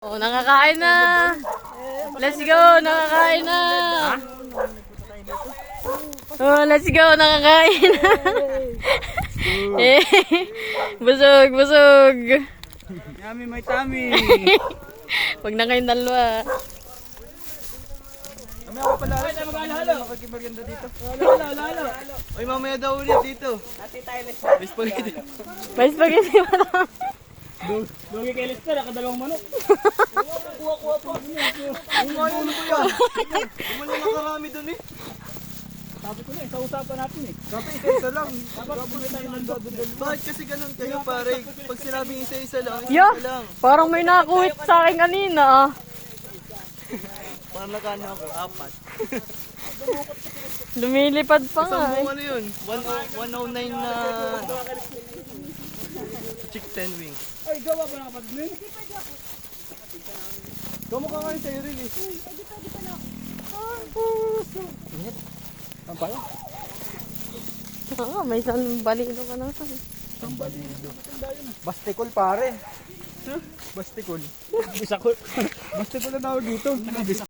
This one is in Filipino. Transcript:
Oh, nakakain na. Let's go, nakakain na. Oh, let's go, nakakain na. Eh, busog, busog. Yummy, may tummy. Wag na kayong dalawa. Mamaya ako pala. Ay, mag-halo. Makikimerienda dito. Halo. Uy, mamaya daw ulit dito. May spaghetti. May spaghetti pa lang. Lugi kay Lester, nakadalawang manok. Kuha po. Ano ba yan? Hindi mo nakarami dun eh. Sabi ko na sa usapan natin eh. Sabi isa-isa lang. Bakit kasi ganun kayo pare? Pag sinabing isa-isa lang, Yo, isa lang. parang may nakuhit sa akin kanina ah. Parang nakano ako, 4. Lumilipad pa nga Isang eh. buong ano yun? 109 na chicken wings. Ay, gawa ba nakapag-wing? Gawa ka nga yung sa'yo rin eh. Ang pala? Ah, may isang balido ka na. Ang balido. Bastikol pare. Bastikol. Bisakol. Bastikol na tawag dito.